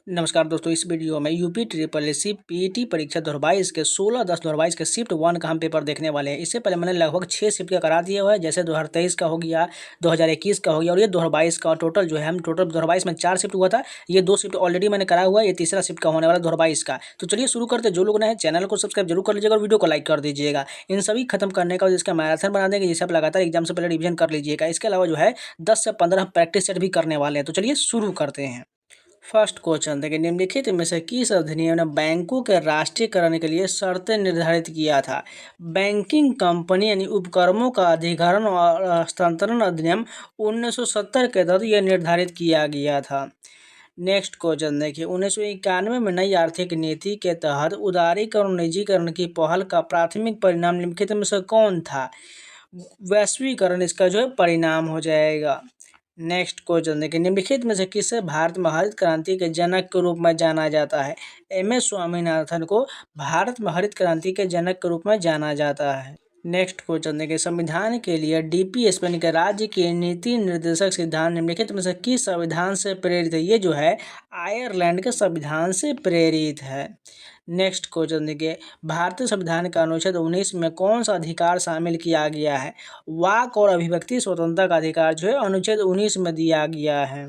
नमस्कार दोस्तों, इस वीडियो में यूपी ट्रिपल एससी पीईटी परीक्षा 2022 के 16/10/2022 के शिफ्ट 1 का हम पेपर देखने वाले हैं। इससे पहले मैंने लगभग 6 शिफ्ट का करा दिया हुआ है, जैसे 2023 का हो गया, 2021 का हो गया और ये 2022 का। टोटल जो है हम 2022 में 4 शिफ्ट हुआ था, ये 2 शिफ्ट ऑलरेडी मैंने करा हुआ है, ये तीसरा शिफ्ट का होने वाला 2022 का। तो चलिए शुरू करते हैं। जो लोग नए चैनल को सब्सक्राइब जरूर कर लीजिएगा और वीडियो को लाइक कर दीजिएगा। इन सभी खत्म करने का इसका मैराथन बना देंगे, जिसे आप लगातार एग्जाम से पहले रिविजन कर लीजिएगा। इसके अलावा जो है 10 से 15 प्रैक्टिस सेट भी करने वाले हैं। तो चलिए शुरू करते हैं। फर्स्ट क्वेश्चन देखिए, निम्नलिखित में से किस अधिनियम ने बैंकों के राष्ट्रीयकरण के लिए शर्तें निर्धारित किया था? बैंकिंग कंपनी यानी उपक्रमों का अधिग्रहण और हस्तांतरण अधिनियम 1970 के तहत यह निर्धारित किया गया था। नेक्स्ट क्वेश्चन देखिए, 1991 में नई आर्थिक नीति के तहत उदारीकरण और निजीकरण की पहल का प्राथमिक परिणाम निम्नलिखित में से कौन था? वैश्वीकरण इसका जो है परिणाम हो जाएगा। नेक्स्ट क्वेश्चन देखिए, निम्नलिखित में से किसे भारत में हरित क्रांति के जनक के रूप में जाना जाता है? एम.एस. स्वामीनाथन को भारत में हरित क्रांति के जनक के रूप में जाना जाता है। नेक्स्ट क्वेश्चन देखिए, संविधान के लिए डीपीएसपी यानी कि राज्य के नीति निर्देशक सिद्धांत निम्नलिखित में से किस संविधान से प्रेरित है? ये जो है आयरलैंड के संविधान से प्रेरित है। नेक्स्ट क्वेश्चन देखिए, भारतीय संविधान का अनुच्छेद 19 में कौन सा अधिकार शामिल किया गया है? वाक और अभिव्यक्ति स्वतंत्रता का अधिकार जो है अनुच्छेद 19 में दिया गया है।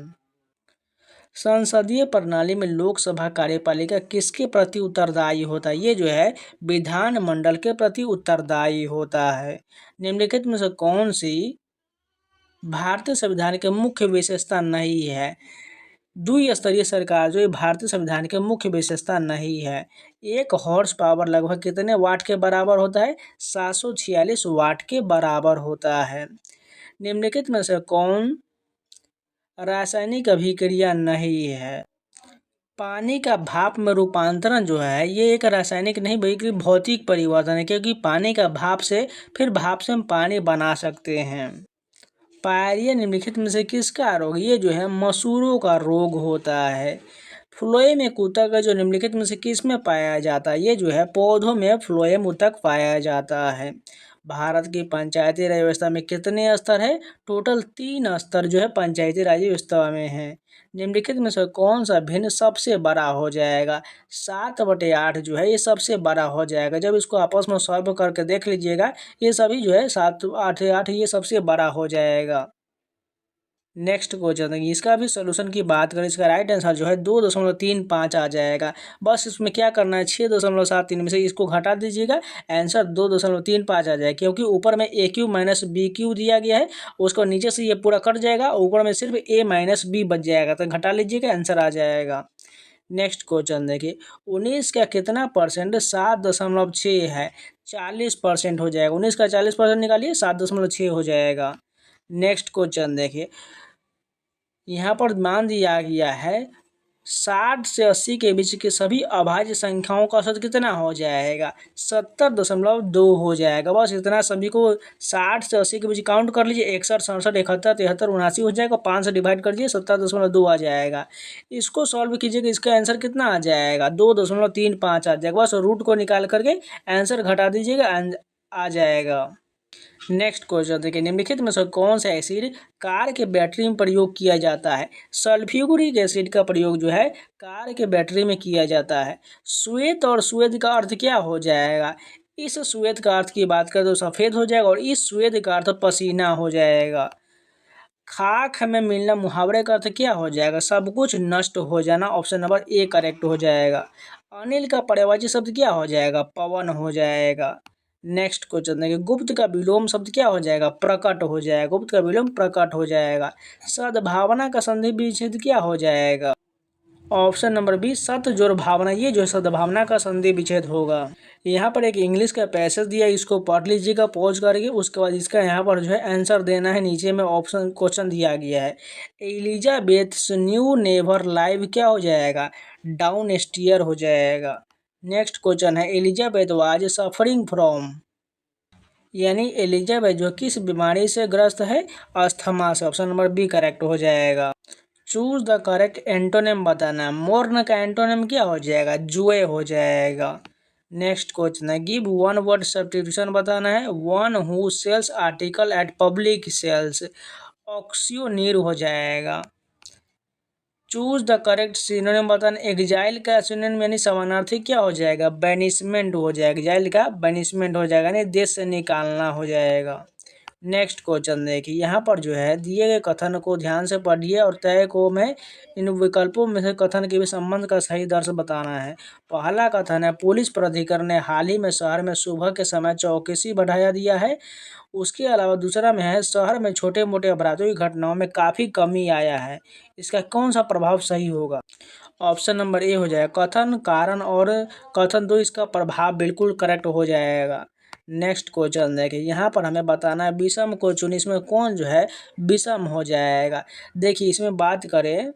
संसदीय प्रणाली में लोकसभा कार्यपालिका किसके प्रति उत्तरदायी होता है? ये जो है विधानमंडल के प्रति उत्तरदायी होता है। निम्नलिखित में से कौन सी भारतीय संविधान के मुख्य विशेषता नहीं है? द्विस्तरीय सरकार जो भारतीय संविधान के मुख्य विशेषता नहीं है। 1 हॉर्स पावर लगभग कितने वाट के बराबर होता है? 746 वाट के बराबर होता है। निम्नलिखित में से कौन रासायनिक अभिक्रिया नहीं है? पानी का भाप में रूपांतरण जो है ये एक रासायनिक नहीं बल्कि भौतिक परिवर्तन है, क्योंकि पानी का भाप से फिर भाप से हम पानी बना सकते हैं। पायरिया निम्नलिखित में से किसका रोग? ये जो है मसूरों का रोग होता है। फ्लोएम एक ऊतक है जो निम्नलिखित में से किस में पाया जाता है? ये जो है पौधों में फ्लोएम ऊतक पाया जाता है। भारत की पंचायती राज व्यवस्था में कितने स्तर है? टोटल 3 स्तर जो है पंचायती राज व्यवस्था में है। निम्नलिखित में से कौन सा भिन्न सबसे बड़ा हो जाएगा? 7/8 जो है ये सबसे बड़ा हो जाएगा। जब इसको आपस में सॉल्व करके देख लीजिएगा, ये सभी जो है 7/8 ये सबसे बड़ा हो जाएगा। नेक्स्ट क्वेश्चन देखिए, इसका भी सोल्यूशन की बात करें, इसका राइट आंसर जो है 2.35 आ जाएगा। बस इसमें क्या करना है, 6.73 में से इसको घटा दीजिएगा, आंसर 2.35 आ जाएगा। क्योंकि ऊपर में ए क्यू माइनस बी क्यू दिया गया है, उसको नीचे से ये पूरा कट जाएगा, ऊपर में सिर्फ ए माइनस बी बच जाएगा, तो घटा लीजिएगा, आंसर आ जाएगा। नेक्स्ट क्वेश्चन देखिए, 19 का कितना परसेंट 7.6 है? 40% हो जाएगा। 19 का 40% निकालिए, 7.6 हो जाएगा। नेक्स्ट क्वेश्चन देखिए, यहाँ पर मान दिया गया है 60 से 80 के बीच की सभी अभाज्य संख्याओं का औसत कितना हो जाएगा? 70.2 हो जाएगा। बस इतना सभी को 60 से 80 के बीच काउंट कर लीजिए, 61, 67, 71, 73, 79 हो जाएगा। 5 से डिवाइड कर दीजिए, 70.2 आ जाएगा। इसको सॉल्व कीजिएगा, इसका आंसर कितना आ जाएगा? 2.35 आ जाएगा। बस रूट को निकाल करके आंसर घटा दीजिएगा, आ जाएगा। नेक्स्ट क्वेश्चन देखिए, निम्नलिखित में से कौन सा एसिड कार के बैटरी में प्रयोग किया जाता है? सल्फ्यूरिक एसिड का प्रयोग जो है कार के बैटरी में किया जाता है। श्वेत और श्वेत का अर्थ क्या हो जाएगा? इस श्वेत का अर्थ की बात करें तो सफ़ेद हो जाएगा, और इस श्वेत का अर्थ पसीना हो जाएगा। खाक में मिलना मुहावरे का अर्थ क्या हो जाएगा? सब कुछ नष्ट हो जाना। ऑप्शन नंबर ए करेक्ट हो जाएगा। अनिल का पर्यायवाची शब्द क्या हो जाएगा? पवन हो जाएगा। नेक्स्ट क्वेश्चन देखिए, गुप्त का विलोम शब्द क्या हो जाएगा? प्रकट हो जाएगा। गुप्त का विलोम प्रकट हो जाएगा। सद्भावना का संधि विच्छेद क्या हो जाएगा? ऑप्शन नंबर बी सत जोड़ भावना, ये जो सद्भावना का संधि विच्छेद होगा। यहाँ पर एक इंग्लिश का पैसेज दिया, इसको पढ़ लीजिएगा पॉज करके, उसके बाद इसका यहाँ पर जो है आंसर देना है। नीचे में ऑप्शन क्वेश्चन दिया गया है। एलिजाबेथ्स न्यू नेवर लाइव क्या हो जाएगा? डाउन स्टीयर हो जाएगा। नेक्स्ट क्वेश्चन है, एलिजाबेथ वाज सफरिंग फ्रॉम, यानी एलिजाबेथ जो किस बीमारी से ग्रस्त है? अस्थमा से। ऑप्शन नंबर बी करेक्ट हो जाएगा। चूज द करेक्ट एंटोनिम बताना। मोर्न का एंटोनिम क्या हो जाएगा? जुए हो जाएगा। नेक्स्ट क्वेश्चन है, गिव वन वर्ड सब्स्टिट्यूशन बताना है। One who sells article at public sales, auctioneer हो जाएगा। चूज द करेक्ट सिनोनिम बताना। एग्जाइल का सिनोनिम यानी समानार्थी क्या हो जाएगा? बैनिशमेंट हो जाएगा। एग्जाइल का बैनिशमेंट हो जाएगा, यानी देश से निकालना हो जाएगा। नेक्स्ट क्वेश्चन देखिए, यहाँ पर जो है दिए गए कथन को ध्यान से पढ़िए और तय को में इन विकल्पों में से कथन के भी संबंध का सही दर्श बताना है। पहला कथन है, पुलिस प्राधिकरण ने हाल ही में शहर में सुबह के समय चौकसी बढ़ा दिया है। उसके अलावा दूसरा में है, शहर में छोटे मोटे अपराधों की घटनाओं में काफ़ी कमी आया है। इसका कौन सा प्रभाव सही होगा? ऑप्शन नंबर ए हो जाएगा। कथन कारण और कथन दो, इसका प्रभाव बिल्कुल करेक्ट हो जाएगा। नेक्स्ट क्वेश्चन देखिए, यहाँ पर हमें बताना है विषम को चुनिए, इसमें कौन जो है विषम हो जाएगा? देखिए इसमें बात करें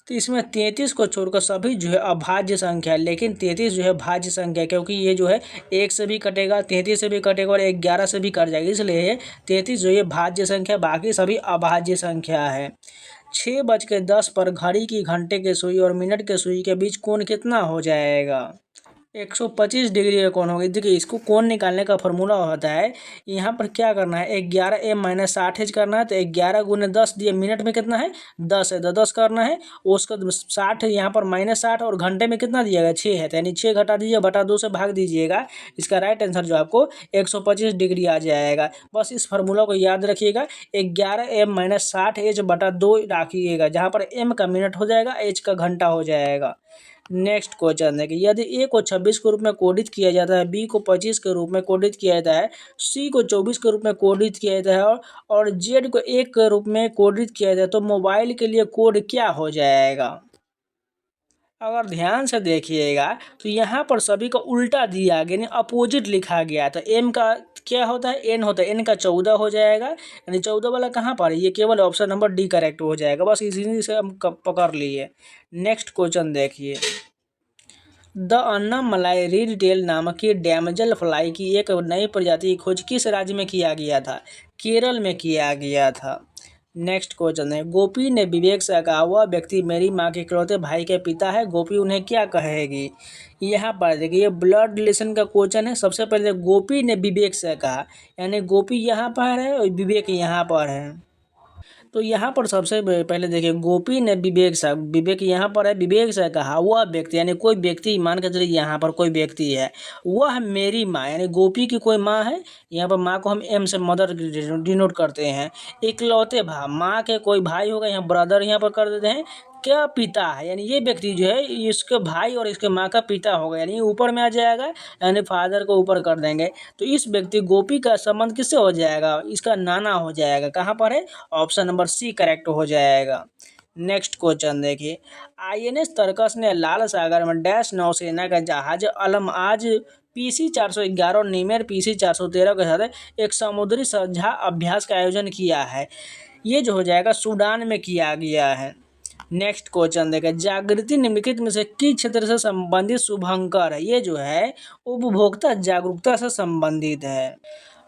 तो इसमें 33 को छोड़कर सभी जो है अभाज्य संख्या है, लेकिन 33 जो है भाज्य संख्या है, क्योंकि ये जो है 1 से भी कटेगा, 33 से भी कटेगा और 11 से भी कट जाएगा, इसलिए 33 जो है भाज्य संख्या, बाकी सभी अभाज्य संख्या है। 6:10 पर घड़ी की घंटे के सुई और मिनट के सुई के बीच कोण कितना हो जाएगा? 125 डिग्री का कोण होगा। देखिए इसको कोण निकालने का फॉर्मूला होता है, यहाँ पर क्या करना है, 11m-60 करना है, तो 11 × 10 दिए, मिनट में कितना है 10 है, तो 10 करना है, उसका 60 यहाँ पर -60 और घंटे में कितना दिएगा 6 है, तो यानी 6 घटा दीजिए, बटा 2 से भाग दीजिएगा। इसका राइट आंसर जो आपको 125 डिग्री आ जाएगा। बस इस फार्मूला को याद रखिएगा, 11m-60 h/2 रखिएगा, जहाँ पर m का मिनट हो जाएगा, h का घंटा हो जाएगा। नेक्स्ट क्वेश्चन है कि यदि ए को 26 के रूप में कोडित किया जाता है, बी को 25 के रूप में कोडित किया जाता है, सी को 24 के रूप में कोडित किया जाता है और जेड को 1 के रूप में कोडित किया जाता है, तो मोबाइल के लिए कोड क्या हो जाएगा? अगर ध्यान से देखिएगा तो यहाँ पर सभी का उल्टा दिया गया, यानी अपोजिट लिखा गया। तो एम का क्या होता है, एन होता है, एन का 14 हो जाएगा, यानी 14 वाला कहाँ पर है, ये केवल ऑप्शन नंबर डी करेक्ट हो जाएगा। बस इसी से हम पकड़ लिए। नेक्स्ट क्वेश्चन देखिए, द अन्नामलाई रीड टेल नामक की डैमजल फ्लाई की एक नई प्रजाति की खोज किस राज्य में किया गया था? केरल में किया गया था। नेक्स्ट क्वेश्चन है, गोपी ने विवेक से कहा, वह व्यक्ति मेरी माँ के इकलौते भाई के पिता है, गोपी उन्हें क्या कहेगी? यहाँ पर देखिए ये ब्लड रिलेशन का क्वेश्चन है। सबसे पहले गोपी ने विवेक से कहा, यानी गोपी यहाँ पर है और विवेक यहाँ पर है। तो यहाँ पर सबसे पहले देखिए, गोपी ने विवेक यहाँ पर है, विवेक से कहा, वह व्यक्ति, यानी कोई व्यक्ति, मान के चलिए यहाँ पर कोई व्यक्ति है, वह मेरी माँ, यानी गोपी की कोई माँ है। यहाँ पर माँ को हम एम से मदर डिनोट करते हैं। इकलौते भाई, माँ के कोई भाई होगा, यहाँ ब्रदर यहाँ पर कर देते हैं। क्या पिता है, यानी ये व्यक्ति जो है इसके भाई और इसके माँ का पिता होगा, यानी ऊपर में आ जाएगा, यानी फादर को ऊपर कर देंगे। तो इस व्यक्ति गोपी का संबंध किससे हो जाएगा? इसका नाना हो जाएगा। कहाँ पर है? ऑप्शन नंबर सी करेक्ट हो जाएगा। नेक्स्ट क्वेश्चन देखिए, INS तरकस ने लाल सागर में डैश नौसेना का जहाज अलमआज PC-411 और निमेर PC-413 के साथ एक समुद्री साझा अभ्यास का आयोजन किया है। ये जो हो जाएगा सूडान में किया गया है। नेक्स्ट क्वेश्चन देखें, जागृति निम्नलिखित में से किस क्षेत्र से संबंधित शुभंकर है? ये जो है उपभोक्ता जागरूकता से संबंधित है।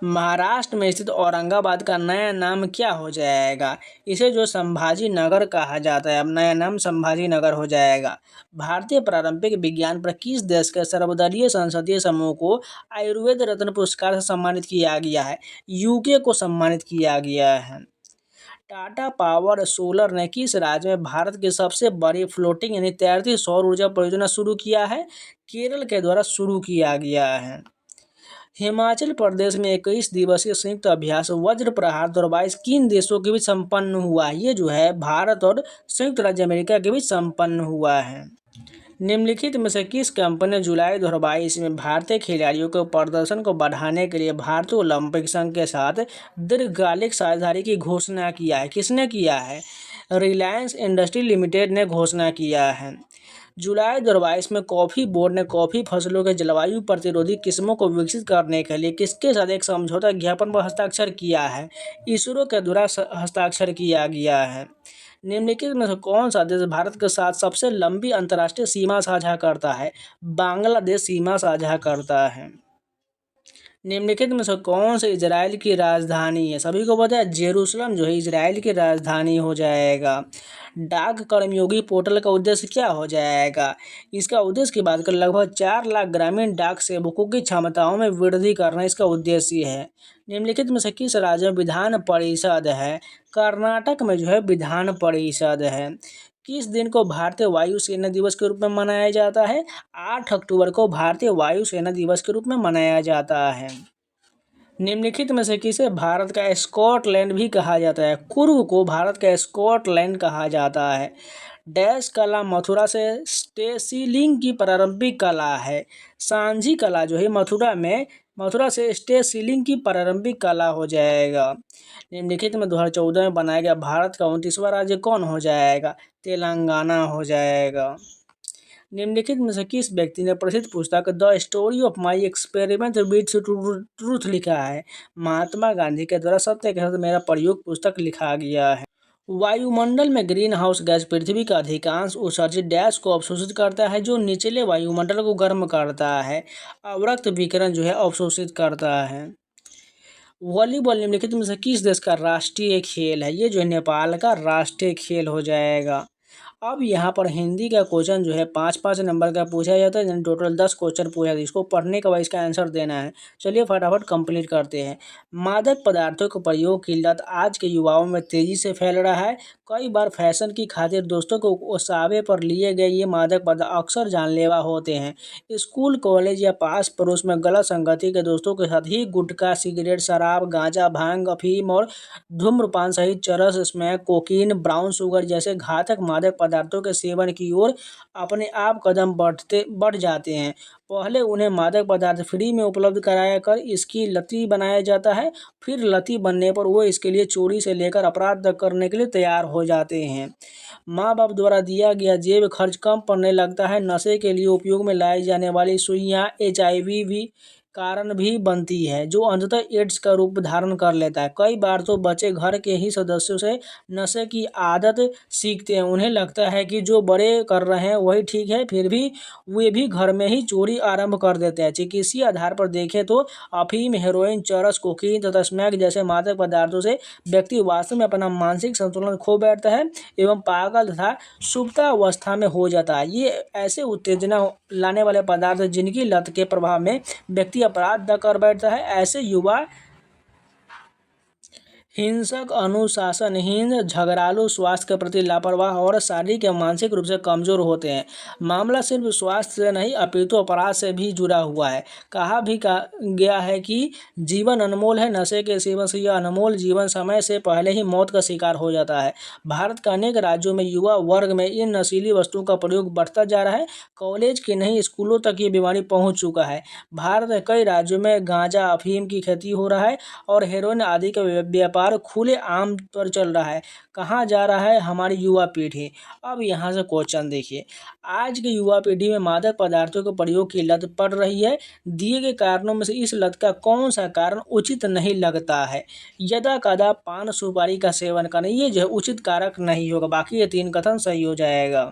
महाराष्ट्र में स्थित औरंगाबाद का नया नाम क्या हो जाएगा? इसे जो संभाजी नगर कहा जाता है, अब नया नाम संभाजी नगर हो जाएगा। भारतीय पारंपरिक विज्ञान पर किस देश के सर्वदलीय संसदीय समूह को आयुर्वेद रत्न पुरस्कार से सम्मानित किया गया है? यूके को सम्मानित किया गया है। टाटा पावर सोलर ने किस राज्य में भारत की सबसे बड़ी फ्लोटिंग यानी तैरती सौर ऊर्जा परियोजना शुरू किया है? केरल के द्वारा शुरू किया गया है। हिमाचल प्रदेश में 21 दिवसीय संयुक्त अभ्यास वज्र प्रहार 2022 किन देशों के बीच संपन्न हुआ है? ये जो है भारत और संयुक्त राज्य अमेरिका के बीच संपन्न हुआ है। निम्नलिखित में से किस कंपनी ने जुलाई 2022 में भारतीय खिलाड़ियों के प्रदर्शन को बढ़ाने के लिए भारतीय ओलंपिक संघ के साथ दीर्घकालिक साझेदारी की घोषणा किया है? किसने किया है? रिलायंस इंडस्ट्री लिमिटेड ने घोषणा किया है। जुलाई 2022 में कॉफ़ी बोर्ड ने कॉफ़ी फसलों के जलवायु प्रतिरोधी किस्मों को विकसित करने के लिए किसके साथ एक समझौता ज्ञापन पर हस्ताक्षर किया है? इसरो के द्वारा हस्ताक्षर किया गया है। निम्नलिखित में से कौन सा देश भारत के साथ सबसे लंबी अंतर्राष्ट्रीय सीमा साझा करता है? बांग्लादेश सीमा साझा करता है। निम्नलिखित में से कौन से इजराइल की राजधानी है? सभी को पता है जेरूसलम जो है इजराइल की राजधानी हो जाएगा। डाक कर्मयोगी पोर्टल का उद्देश्य क्या हो जाएगा? इसका उद्देश्य की बात करें, लगभग 4 लाख ग्रामीण डाक सेवकों की क्षमताओं में वृद्धि करना इसका उद्देश्य है। निम्नलिखित में से किस राज्य में विधान परिषद है? कर्नाटक में जो है विधान परिषद है। किस दिन को भारतीय वायुसेना दिवस के रूप में मनाया जाता है? 8 अक्टूबर को भारतीय वायुसेना दिवस के रूप में मनाया जाता है। निम्नलिखित में से किसे भारत का स्कॉटलैंड भी कहा जाता है? कुर्ग को भारत का स्कॉटलैंड कहा जाता है। डैश कला मथुरा से स्टेसिलिंग की प्रारंभिक कला है। सांझी कला जो है मथुरा से स्टेसिलिंग की प्रारंभिक कला हो जाएगा। निम्नलिखित में 2014 में बनाया गया भारत का 29वां राज्य कौन हो जाएगा? तेलंगाना हो जाएगा। निम्नलिखित में से किस व्यक्ति ने प्रसिद्ध पुस्तक the story of my experiment with truth लिखा है? महात्मा गांधी के द्वारा सत्य के साथ मेरा प्रयोग पुस्तक लिखा गया है। वायुमंडल में ग्रीन हाउस गैस पृथ्वी का अधिकांश उत्सर्जित डैश को अवशोषित करता है जो निचले वायुमंडल को गर्म करता है। अवरक्त विकिरण जो है अवशोषित करता है। वॉलीबॉल निम्नलिखित में से किस देश का राष्ट्रीय खेल है? ये जो है नेपाल का राष्ट्रीय खेल हो जाएगा। अब यहाँ पर हिंदी का क्वेश्चन जो है 5-5 नंबर का पूछा जाता है, यानी टोटल 10 क्वेश्चन पूछा जाता है। इसको पढ़ने के बाद इसका आंसर देना है। चलिए फटाफट कंप्लीट करते हैं। मादक पदार्थों के प्रयोग की लत आज के युवाओं में तेजी से फैल रहा है। कई बार फैशन की खातिर दोस्तों को उकसावे पर लिए गए ये मादक पदार्थ अक्सर जानलेवा होते हैं। स्कूल, कॉलेज या पास पड़ोस में गलत संगति के दोस्तों के साथ ही गुटखा, सिगरेट, शराब, गांजा, भांग, अफीम और धूम्रपान सहित चरस, स्मैक, कोकीन, ब्राउन शुगर जैसे घातक मादक पदार्थों के सेवन की ओर अपने आप कदम बढ़ जाते हैं। पहले उन्हें मादक पदार्थ फ्री में उपलब्ध कराया कर इसकी लती बनाया जाता है, फिर लती बनने पर वो इसके लिए चोरी से लेकर अपराध तक करने के लिए तैयार हो जाते हैं। माँ बाप द्वारा दिया गया जेब खर्च कम पड़ने लगता है। नशे के लिए उपयोग में लाई जाने वाली सुइयाँ HIV भी कारण भी बनती है, जो अंततः एड्स का रूप धारण कर लेता है। कई बार तो बच्चे घर के ही सदस्यों से नशे की आदत सीखते हैं। उन्हें लगता है कि जो बड़े कर रहे हैं वही ठीक है, फिर भी वे भी घर में ही चोरी आरंभ कर देते हैं। चिकित्सीय आधार पर देखें तो अफीम, हेरोइन, चरस, कोकीन तथा स्मैक जैसे मादक पदार्थों से व्यक्ति वास्तव में अपना मानसिक संतुलन खो बैठता है एवं पागल तथा सुप्तावस्था में हो जाता है। ये ऐसे उत्तेजना लाने वाले पदार्थ जिनकी लत के प्रभाव में व्यक्ति अपराध न कर बैठता है। ऐसे युवा हिंसक, अनुशासनहीन, झगड़ालू, स्वास्थ्य के प्रति लापरवाह और शारीरिक या मानसिक रूप से कमजोर होते हैं। मामला सिर्फ स्वास्थ्य से नहीं अपितु अपराध से भी जुड़ा हुआ है। कहा गया है कि जीवन अनमोल है, नशे के सेवन से यह अनमोल जीवन समय से पहले ही मौत का शिकार हो जाता है। भारत के अनेक राज्यों में युवा वर्ग में इन नशीली वस्तुओं का प्रयोग बढ़ता जा रहा है। कॉलेज के नहीं स्कूलों तक ये बीमारी पहुँच चुका है। भारत के कई राज्यों में गांजा, अफीम की खेती हो रहा है और हेरोइन आदि का व्यापार खुले आम पर चल रहा है। कहाँ जा रहा है हमारी युवा पीढ़ी? अब यहाँ से क्वेश्चन देखिए, आज की युवा पीढ़ी में मादक पदार्थों के प्रयोग की लत पड़ रही है। दिए गए कारणों में से इस लत का कौन सा कारण उचित नहीं लगता है? यदा कदा पान सुपारी का सेवन करना, ये जो है उचित कारक नहीं होगा। बाकी ये 3 कथन सही हो जाएगा।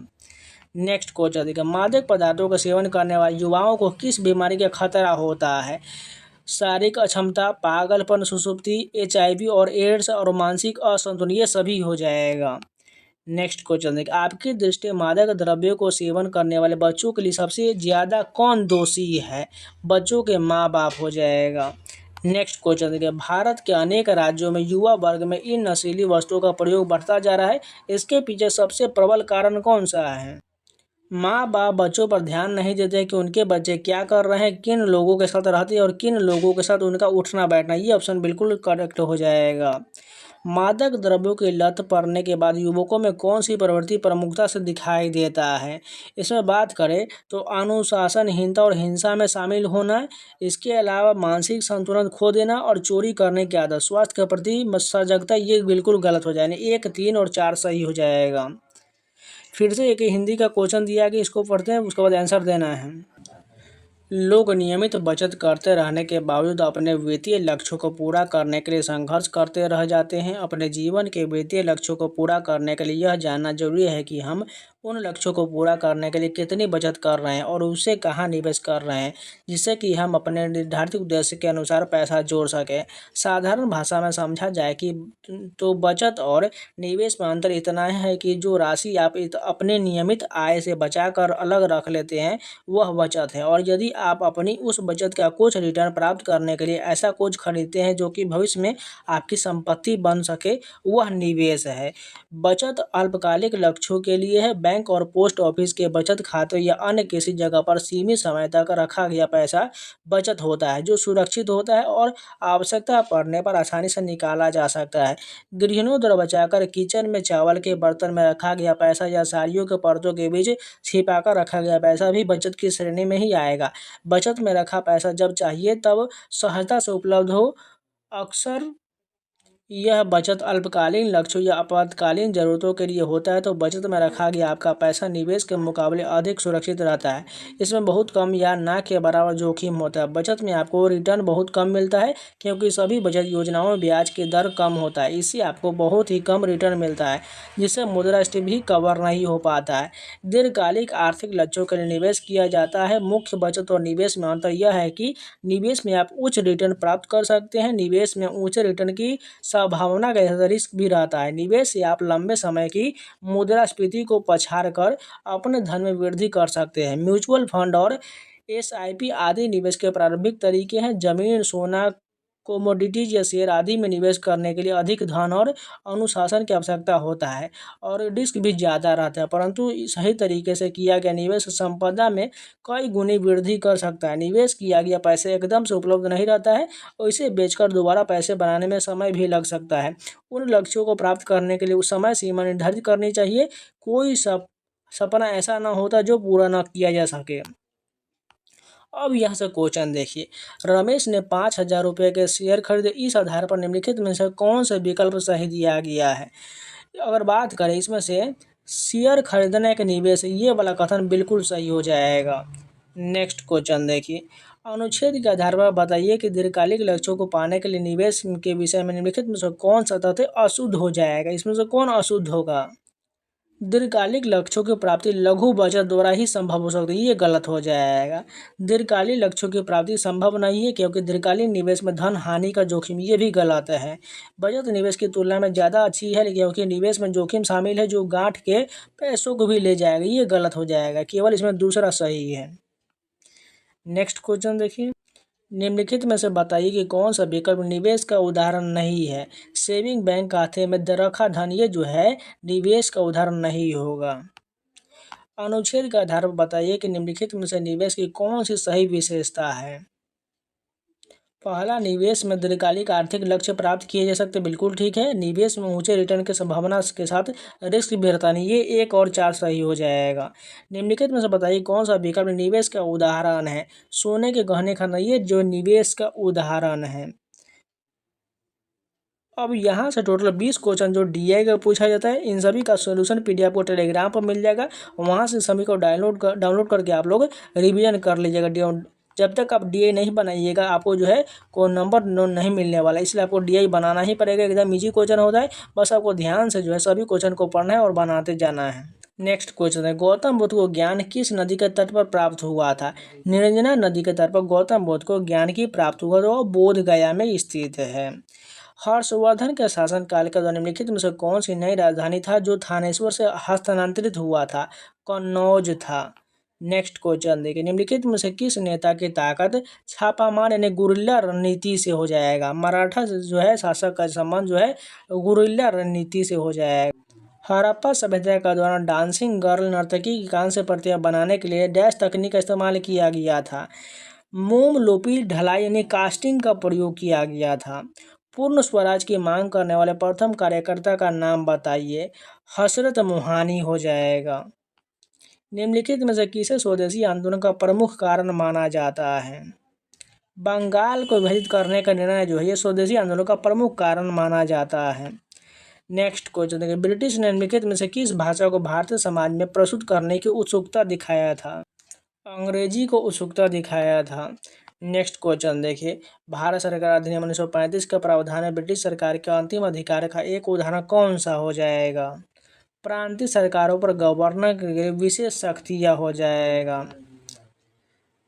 नेक्स्ट क्वेश्चन देखिए, मादक पदार्थों का सेवन करने वाले युवाओं को किस बीमारी का खतरा होता है? शारीरिक अक्षमता, पागलपन, सुसुप्ति, HIV और एड्स और मानसिक असंतुलन, ये सभी हो जाएगा। नेक्स्ट क्वेश्चन देखिए, आपकी दृष्टि मादक द्रव्यों को सेवन करने वाले बच्चों के लिए सबसे ज़्यादा कौन दोषी है? बच्चों के माँ बाप हो जाएगा। नेक्स्ट क्वेश्चन देखिए, भारत के अनेक राज्यों में युवा वर्ग में इन नशीली वस्तुओं का प्रयोग बढ़ता जा रहा है। इसके पीछे सबसे प्रबल कारण कौन सा है? माँ बाप बच्चों पर ध्यान नहीं देते कि उनके बच्चे क्या कर रहे हैं, किन लोगों के साथ रहते हैं और किन लोगों के साथ उनका उठना बैठना। ये ऑप्शन बिल्कुल करेक्ट हो जाएगा। मादक द्रव्यों की लत पड़ने के बाद युवकों में कौन सी प्रवृत्ति प्रमुखता से दिखाई देता है? इसमें बात करें तो अनुशासनहीनता और हिंसा में शामिल होना, इसके अलावा मानसिक संतुलन खो देना और चोरी करने की आदत। स्वास्थ्य के प्रति सजगता, ये बिल्कुल गलत हो जाएगा। 1, 3 और 4 सही हो जाएगा। फिर से एक हिंदी का क्वेश्चन दिया कि इसको पढ़ते हैं, उसके बाद आंसर देना है। लोग नियमित बचत करते रहने के बावजूद अपने वित्तीय लक्ष्यों को पूरा करने के लिए संघर्ष करते रह जाते हैं। अपने जीवन के वित्तीय लक्ष्यों को पूरा करने के लिए यह जानना जरूरी है कि हम उन लक्ष्यों को पूरा करने के लिए कितनी बचत कर रहे हैं और उसे कहाँ निवेश कर रहे हैं, जिससे कि हम अपने निर्धारित उद्देश्य के अनुसार पैसा जोड़ सकें। साधारण भाषा में समझा जाए कि तो बचत और निवेश में अंतर इतना है कि जो राशि आप अपने नियमित आय से बचाकर अलग रख लेते हैं वह बचत है, और यदि आप अपनी उस बचत का कुछ रिटर्न प्राप्त करने के लिए ऐसा कुछ खरीदते हैं जो कि भविष्य में आपकी संपत्ति बन सके, वह निवेश है। बचत अल्पकालिक लक्ष्यों के लिए है। बैंक और पोस्ट ऑफिस के बचत खाते या अन्य किसी जगह पर सीमित समय तक रखा गया पैसा बचत होता है, जो सुरक्षित होता है और आवश्यकता पड़ने पर आसानी से निकाला जा सकता है। गृहिणियों द्वारा बचाकर किचन में चावल के बर्तन में रखा गया पैसा या साड़ियों के पर्दों के बीच छिपाकर रखा गया पैसा भी बचत की श्रेणी में ही आएगा। बचत में रखा पैसा जब चाहिए तब सहजता से उपलब्ध हो। अक्सर यह बचत अल्पकालीन लक्ष्यों या आपातकालीन ज़रूरतों के लिए होता है, तो बचत में रखा गया आपका पैसा निवेश के मुकाबले अधिक सुरक्षित रहता है। इसमें बहुत कम या ना के बराबर जोखिम होता है। बचत में आपको रिटर्न बहुत कम मिलता है, क्योंकि सभी बचत योजनाओं में ब्याज की दर कम होता है। इससे आपको बहुत ही कम रिटर्न मिलता है, जिससे मुद्रास्फीति भी कवर नहीं हो पाता है। दीर्घकालिक आर्थिक लक्ष्यों के लिए निवेश किया जाता है। मुख्य बचत और निवेश में अंतर यह है कि निवेश में आप उच्च रिटर्न प्राप्त कर सकते हैं। निवेश में ऊँचे रिटर्न की संभावना के साथ रिस्क भी रहता है। निवेश से आप लंबे समय की मुद्रास्फीति को पछाड़ कर अपने धन में वृद्धि कर सकते हैं। म्यूचुअल फंड और एसआईपी आदि निवेश के प्रारंभिक तरीके हैं। जमीन, सोना, कोमोडिटीज या शेयर आदि में निवेश करने के लिए अधिक धन और अनुशासन की आवश्यकता होता है, और रिस्क भी ज़्यादा रहता है, परंतु सही तरीके से किया गया निवेश संपदा में कई गुनी वृद्धि कर सकता है। निवेश किया गया पैसे एकदम से उपलब्ध नहीं रहता है, और इसे बेचकर दोबारा पैसे बनाने में समय भी लग सकता है। उन लक्ष्यों को प्राप्त करने के लिए उस समय सीमा निर्धारित करनी चाहिए। कोई सपना ऐसा ना होता जो पूरा ना किया जा सके। अब यहाँ से क्वेश्चन देखिए, रमेश ने 5,000 रुपये के शेयर खरीदे। इस आधार पर निम्नलिखित में से कौन सा विकल्प सही दिया गया है। अगर बात करें इसमें से शेयर खरीदने के निवेश, ये वाला कथन बिल्कुल सही हो जाएगा। नेक्स्ट क्वेश्चन देखिए, अनुच्छेद के आधार पर बताइए कि दीर्घकालिक लक्ष्यों को पाने के लिए निवेश के विषय में निम्नलिखित में से कौन सा तथ्य अशुद्ध हो जाएगा। इसमें से कौन अशुद्ध होगा। दीर्घकालिक लक्ष्यों की प्राप्ति लघु बचत द्वारा ही संभव हो सकती है, ये गलत हो जाएगा। दीर्घकालीन लक्ष्यों की प्राप्ति संभव नहीं है, क्योंकि दीर्घकालीन निवेश में धन हानि का जोखिम, ये भी गलत है। बचत निवेश की तुलना में ज़्यादा अच्छी है, क्योंकि निवेश में जोखिम शामिल है जो गांठ के पैसों को भी ले जाएगा, ये गलत हो जाएगा। केवल इसमें दूसरा सही है। नेक्स्ट क्वेश्चन देखिए, निम्नलिखित में से बताइए कि कौन सा विकल्प निवेश का उदाहरण नहीं है। सेविंग बैंक खाते में रखा धन, ये जो है निवेश का उदाहरण नहीं होगा। अनुच्छेद के आधार पर बताइए कि निम्नलिखित में से निवेश की कौन सी सही विशेषता है। पहला, निवेश में दीर्घकालिक आर्थिक लक्ष्य प्राप्त किए जा सकते, बिल्कुल ठीक है। निवेश में ऊंचे रिटर्न की संभावना के साथ रिस्क भी रहता नहीं, ये 1 और 4 सही हो जाएगा। निम्नलिखित में से बताइए कौन सा विकल्प निवेश का उदाहरण है। सोने के गहने खरीदना, ये जो निवेश का उदाहरण है। अब यहाँ से टोटल 20 क्वेश्चन जो डीआई का पूछा जाता है, इन सभी का सोल्यूशन पीडीएफ को टेलीग्राम पर मिल जाएगा। वहाँ से सभी को डाउनलोड करके आप लोग रिवीजन कर लीजिएगा। जब तक आप डीआई नहीं बनाइएगा, आपको जो है कोई नंबर नहीं मिलने वाला, इसलिए आपको डीआई बनाना ही पड़ेगा। एकदम ईजी क्वेश्चन होता है, बस आपको ध्यान से जो है सभी क्वेश्चन को पढ़ना है और बनाते जाना है। नेक्स्ट क्वेश्चन है, गौतम बुद्ध को ज्ञान किस नदी के तट पर प्राप्त हुआ था। निरंजना नदी के तट पर गौतम बुद्ध को ज्ञान की प्राप्त हुआ, तो बोध गया में स्थित है। हर्षवर्धन के शासनकाल के दौरान निम्नलिखित में से कौन सी नई राजधानी था जो थानेश्वर से हस्तांतरित हुआ था। कन्नौज था। नेक्स्ट क्वेश्चन देखिए, निम्नलिखित में से किस नेता की ताकत छापामार यानी गुरिल्ला रणनीति से हो जाएगा। मराठा से जो है शासक का संबंध जो है गुरिल्ला रणनीति से हो जाएगा। हड़प्पा सभ्यता के दौरान डांसिंग गर्ल नर्तकी की कांस्य प्रतिमा बनाने के लिए डैश तकनीक का इस्तेमाल किया गया था। मोम लोपी ढलाई यानी कास्टिंग का प्रयोग किया गया था। पूर्ण स्वराज की मांग करने वाले प्रथम कार्यकर्ता का नाम बताइए। हसरत मोहानी हो जाएगा। निम्नलिखित में से किसे स्वदेशी आंदोलन का प्रमुख कारण माना जाता है। बंगाल को विभाजित करने का निर्णय जो है ये स्वदेशी आंदोलन का प्रमुख कारण माना जाता है। नेक्स्ट क्वेश्चन देखिए, ब्रिटिश ने निम्नलिखित में से किस भाषा को भारतीय समाज में प्रस्तुत करने की उत्सुकता दिखाया था। अंग्रेजी को उत्सुकता दिखाया था। नेक्स्ट क्वेश्चन देखिए, भारत सरकार अधिनियम 1935 का प्रावधान है ब्रिटिश सरकार के अंतिम अधिकार का एक उदाहरण कौन सा हो जाएगा। प्रांतीय सरकारों पर गवर्नर के लिए विशेष शक्तियाँ हो जाएगा।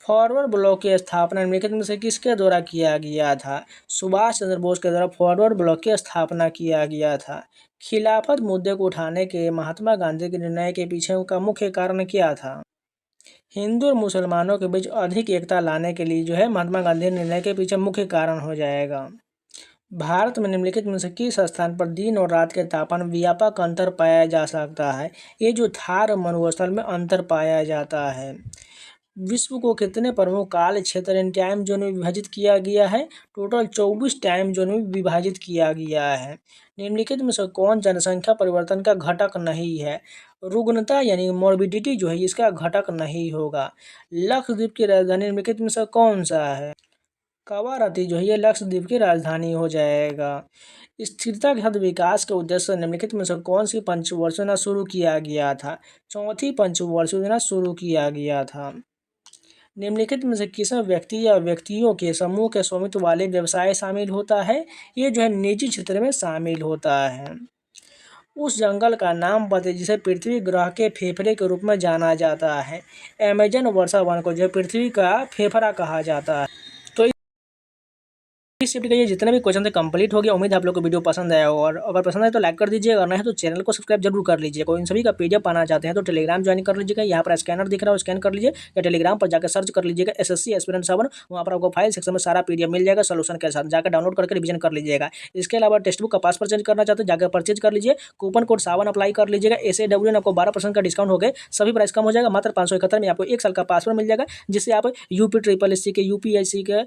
फॉरवर्ड ब्लॉक की स्थापना निम्नलिखित में से किसके द्वारा किया गया था? सुभाष चंद्र बोस के द्वारा फॉरवर्ड ब्लॉक की स्थापना किया गया था। खिलाफत मुद्दे को उठाने के महात्मा गांधी के निर्णय के पीछे का मुख्य कारण क्या था? हिंदू और मुसलमानों के बीच अधिक एकता लाने के लिए जो है महात्मा गांधी निर्णय के पीछे मुख्य कारण हो जाएगा। भारत में निम्नलिखित में से किस स्थान पर दिन और रात के तापमान व्यापक अंतर पाया जा सकता है? ये जो थार मरुस्थल में अंतर पाया जाता है। विश्व को कितने प्रमुख काल क्षेत्र इन टाइम जोन में विभाजित किया गया है? टोटल 24 टाइम जोन में विभाजित किया गया है। निम्नलिखित में से कौन जनसंख्या परिवर्तन का घटक नहीं है? रुग्णता यानी मॉर्बिडिटी जो है इसका घटक नहीं होगा। लक्षद्वीप की राजधानी निम्नलिखित में से कौन सा है? कवारत्ती जो है ये लक्षद्वीप की राजधानी हो जाएगा। स्थिरता के साथ विकास के उद्देश्य से निम्नलिखित में से कौन सी पंचवर्षीय योजना शुरू किया गया था? चौथी पंचवर्षीय योजना शुरू किया गया था। निम्नलिखित में से किस व्यक्ति या व्यक्तियों के समूह के स्वामित्व वाले व्यवसाय शामिल होता है? ये जो है निजी क्षेत्र में शामिल होता है। उस जंगल का नाम बताइए जिसे पृथ्वी ग्रह के फेफड़े के रूप में जाना जाता है। अमेजन वर्षा वन को जो है पृथ्वी का फेफड़ा कहा जाता है। तो इस शिफ्ट के ये जितने भी क्वेश्चन थे कंप्लीट हो गया। उम्मीद है आप लोग को वीडियो पसंद आया और अगर पसंद आए तो लाइक कर दीजिए, अगर नहीं है तो चैनल को सब्सक्राइब जरूर कर लीजिए। कोई इन सभी का पीडीएफ पाना चाहते हैं तो टेलीग्राम ज्वाइन कर लीजिएगा। यहाँ पर स्कैनर दिख रहा है, स्कैन कर लीजिए या टेलीग्राम पर जाकर सर्च कर लीजिएगा एसएससी एस्पिरेंट 7। वहाँ पर आपको फाइल सेक्शन में सारा पीडीएफ मिल जाएगा सोल्यूशन के साथ, जाकर डाउनलोड करके रिवीजन कर लीजिएगा। इसके अलावा टेक्स्ट बुक का पास परचेज करना चाहते हैं जाकर परचेज कर लीजिए। कूपन कोड 7 अप्लाई कर लीजिएगा। SAWN आपको 12% का डिस्काउंट हो गए, सभी प्राइस कम हो जाएगा। मात्र 571 में आपको 1 साल का पासवर्ड मिल जाएगा, जिससे आप UPSSC के, UPSC के,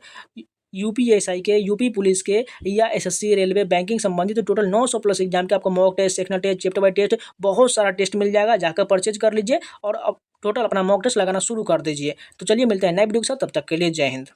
UPSI के, यूपी पुलिस के या SSC रेलवे बैंकिंग संबंधित टोटल 900 प्लस एग्जाम के आपको mock test, sectional test, chapter by test, बहुत सारा टेस्ट मिल जाएगा। जाकर परचेज कर लीजिए और अब टोटल अपना मॉक टेस्ट लगाना शुरू कर दीजिए। तो चलिए मिलते हैं नए वीडियो के साथ, तब तक के लिए जय हिंद।